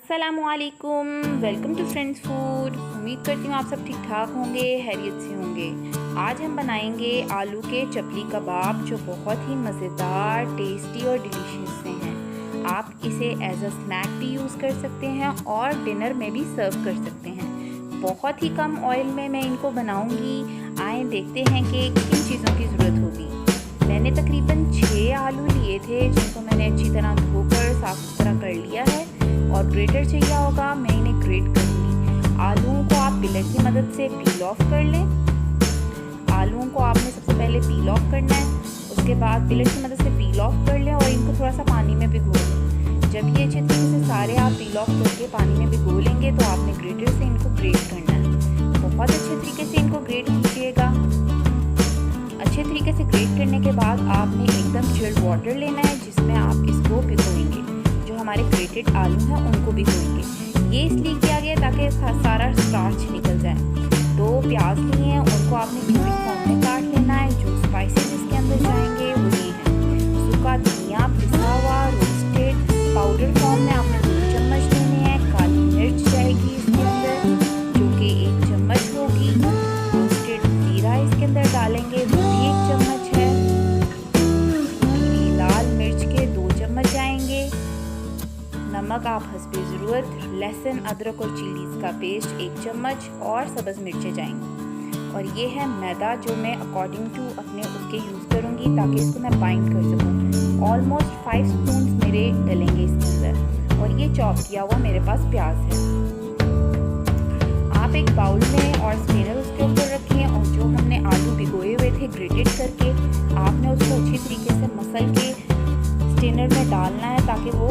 अस्सलामुअलैकुम, welcome to friends food. उम्मीद करती हूँ आप सब ठीक ठाक होंगे, खैरियत से होंगे। आज हम बनाएंगे आलू के चपली कबाब जो बहुत ही मज़ेदार, टेस्टी और डिलीशियस से हैं। आप इसे एज अ स्नैक भी यूज़ कर सकते हैं और डिनर में भी सर्व कर सकते हैं। बहुत ही कम ऑयल में मैं इनको बनाऊँगी। आए देखते हैं कि किन चीज़ों की ज़रूरत होगी। मैंने तकरीबन 6 आलू लिए थे जिनको मैंने अच्छी तरह धोकर साफ़ सुथरा कर लिया है और ग्रेटर चाहिए होगा, मैं इन्हें ग्रेट करूँगी। आलूओं को आप पिलर की मदद से पील ऑफ कर लें। आलूओं को आपने सबसे पहले पील ऑफ करना है, उसके बाद पिलर की मदद से पील ऑफ कर लें और इनको थोड़ा सा पानी में भिगो लें। जब ये अच्छे तरीके से सारे आप पील ऑफ करके पानी में भिगो लेंगे तो आपने ग्रेटर से इनको ग्रेट करना है। बहुत अच्छे तरीके से इनको ग्रेट कीजिएगा। अच्छे तरीके से ग्रेट करने के बाद आपने एकदम चिल्ड वाटर लेना है जिसमें आप इसको भिगोएंगे। जो हमारे ग्रेटेड आलू हैं उनको भिगोएंगे। ये इसलिए किया गया ताकि सारा स्टार्च निकल जाए। 2 प्याज लिए हैं, उनको आपने क्यूबिक फॉर्म में काट लेना है। जो स्पाइसेस इसके अंदर जाएंगे वो ये हैं। सूखा धनिया पिसा हुआ रोस्टेड पाउडर फॉर्म में आपने 2 चम्मच लेने हैं। काली मिर्च जाएगी इसके अंदर जो कि 1 चम्मच होगी। रोस्टेड जीरा इसके अंदर डालेंगे, वो भी 1 चम्मच है। लाल मिर्च के 2 चम्मच जाएंगे। नमक आप हस्बे ज़रूरत। लहसुन अदरक और चिलीज़ का पेस्ट 1 चम्मच और सब्ज़ मिर्चें जाएंगी। और ये है मैदा जो मैं अकॉर्डिंग टू अपने उसके यूज़ करूँगी ताकि इसको मैं बाइंड कर सकूँ। ऑलमोस्ट 5 स्पून मेरे डलेंगे इसके अंदर। और ये चॉप किया हुआ मेरे पास प्याज है। आप एक बाउल में और स्ट्रेनर उसके ऊपर रखें और जो हमने आलू भिगोए हुए थे ग्रेटेड करके आपने उसको अच्छी तरीके से मसल के स्ट्रेनर में डालना है ताकि वो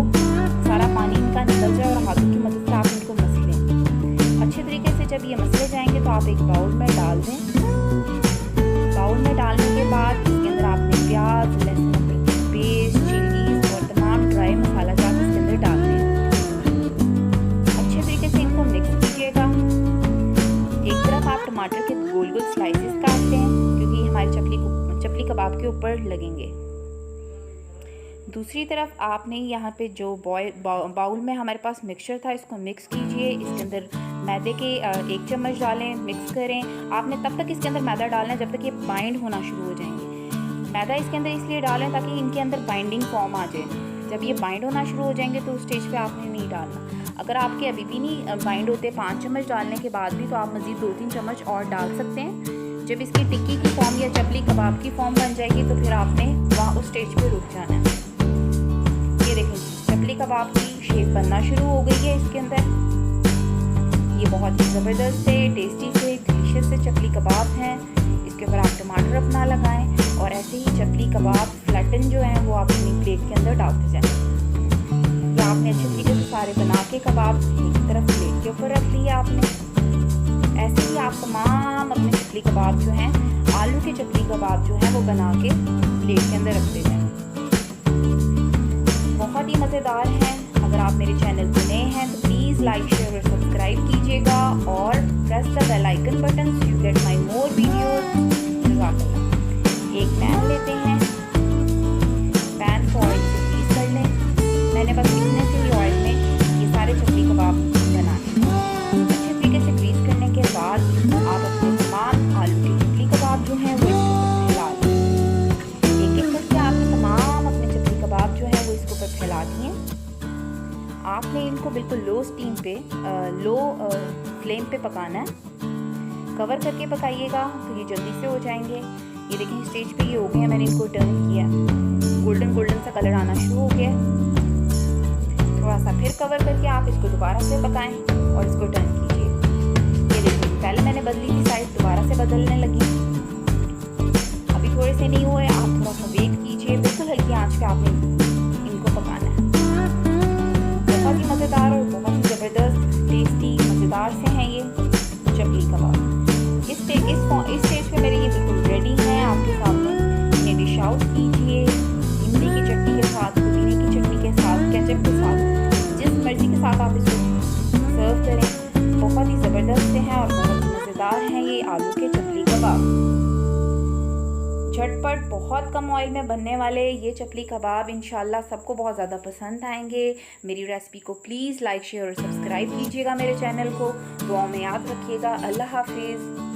सारा पानी इनका निकल जाए और हाथों की मदद से आप इनको मसलें। अच्छे तरीके से जब ये मसले जाएंगे तो आप एक बाउल में डाल दें। बाउल में डालने के बाद इसके अंदर आपने प्याज, लहसुन अदरक की पेस्ट, चिलीज और तमाम ड्राई मसाला जात इसके अंदर डाल दें। अच्छे तरीके से इनको मिक्स कीजिएगा। एक तरफ आप टमाटर के गोल गोल स्लाइसेस काटते हैं क्योंकि हमारी चपली कबाब के ऊपर लगेंगे। दूसरी तरफ आपने यहाँ पे जो बाउल में हमारे पास मिक्सचर था इसको मिक्स कीजिए। इसके अंदर मैदे के 1 चम्मच डालें, मिक्स करें। आपने तब तक इसके अंदर मैदा डालना है जब तक ये बाइंड होना शुरू हो जाएंगे। मैदा इसके अंदर इसलिए डालें ताकि इनके अंदर बाइंडिंग फॉर्म आ जाए। जब ये बाइंड होना शुरू हो जाएंगे तो उस स्टेज पे आपने नहीं डालना। अगर आपके अभी भी नहीं बाइंड होते 5 चम्मच डालने के बाद भी तो आप मज़ीद 2-3 चम्मच और डाल सकते हैं। जब इसकी टिक्की की फॉर्म या चपली कबाब की फॉर्म बन जाएगी तो फिर आपने वहाँ उस स्टेज पर रुक जाना है। ये देखें चपली कबाब की शेप बनना शुरू हो गई है इसके अंदर। ये बहुत ही ज़बरदस्त से टेस्टी से डिलीशियस से चपली कबाब हैं। इसके ऊपर आप टमाटर अपना लगाएं और ऐसे ही चपली कबाब फ्लैटन जो हैं वो आप अपनी प्लेट के अंदर डालते जाएं। या आपने अच्छे तरीके से सारे बना के कबाब एक तरफ प्लेट के ऊपर रख लिया आपने। ऐसे ही आप तमाम अपने चपली कबाब जो हैं, आलू के चपली कबाब जो हैं वो बना के प्लेट के अंदर रखते जाएं। बहुत ही मज़ेदार हैं। अगर आप मेरे चैनल पर नए हैं तो प्लीज़ लाइक, शेयर और सब्सक्राइब कीजिएगा और press the bell icon button so you get my more videos. जज़ाकल्लाह। एक पैन लेते हैं, पैन को ऑयल से ग्रीस कर लें। मैंने बस इतने से ही ऑयल में ये सारे चपली कबाब बनाए। अच्छे तरीके से ग्रीस करने के बाद आप अपने तमाम आलू के चपली कबाब जो हैं वो इसके ऊपर फैला लें। एक-एक करके आपने तमाम अपने चपली कबाब जो है वो इसके ऊपर फैला दिए। आपने इनको बिल्कुल लो स्टीम पे लो फ्लेम पे पकाना है। कवर करके पकाइएगा तो ये जल्दी से हो जाएंगे। ये देखें स्टेज पे ये हो गए हैं। मैंने इनको टर्न किया, गोल्डन गोल्डन सा कलर आना शुरू हो गया। थोड़ा सा फिर कवर करके आप इसको दोबारा से पकाएं और इसको टर्न कीजिए। ये देखिए पहले मैंने बदली थी साइड, दोबारा से बदलने लगी। अभी थोड़े से नहीं हुए, आप थोड़ा सा वेट कीजिए। बिल्कुल हल्की आंच पे आपने इनको पकाना है। बहुत ही मज़ेदार और बहुत ही ज़बरदस्त टेस्टी मज़ेदार से हैं ये चपली कबाब। इस स्टेज पे मेरे ये बिल्कुल रेडी हैं आपके सामने। इन्हें डिश आउट कीजिए इमली की चटनी के साथ, पुदीने की चटनी के साथ, केचप के साथ, जिस मर्ज़ी के साथ आप इसको सर्व करें। बहुत ही ज़बरदस्त से हैं और बहुत ही मज़ेदार हैं ये आलू के चपली कबाब। झटपट बहुत कम ऑयल में बनने वाले ये चपली कबाब इंशाल्लाह सबको बहुत ज़्यादा पसंद आएंगे। मेरी रेसिपी को प्लीज़ लाइक शेयर और सब्सक्राइब कीजिएगा मेरे चैनल को। दुआ में याद रखिएगा। अल्लाह हाफिज़।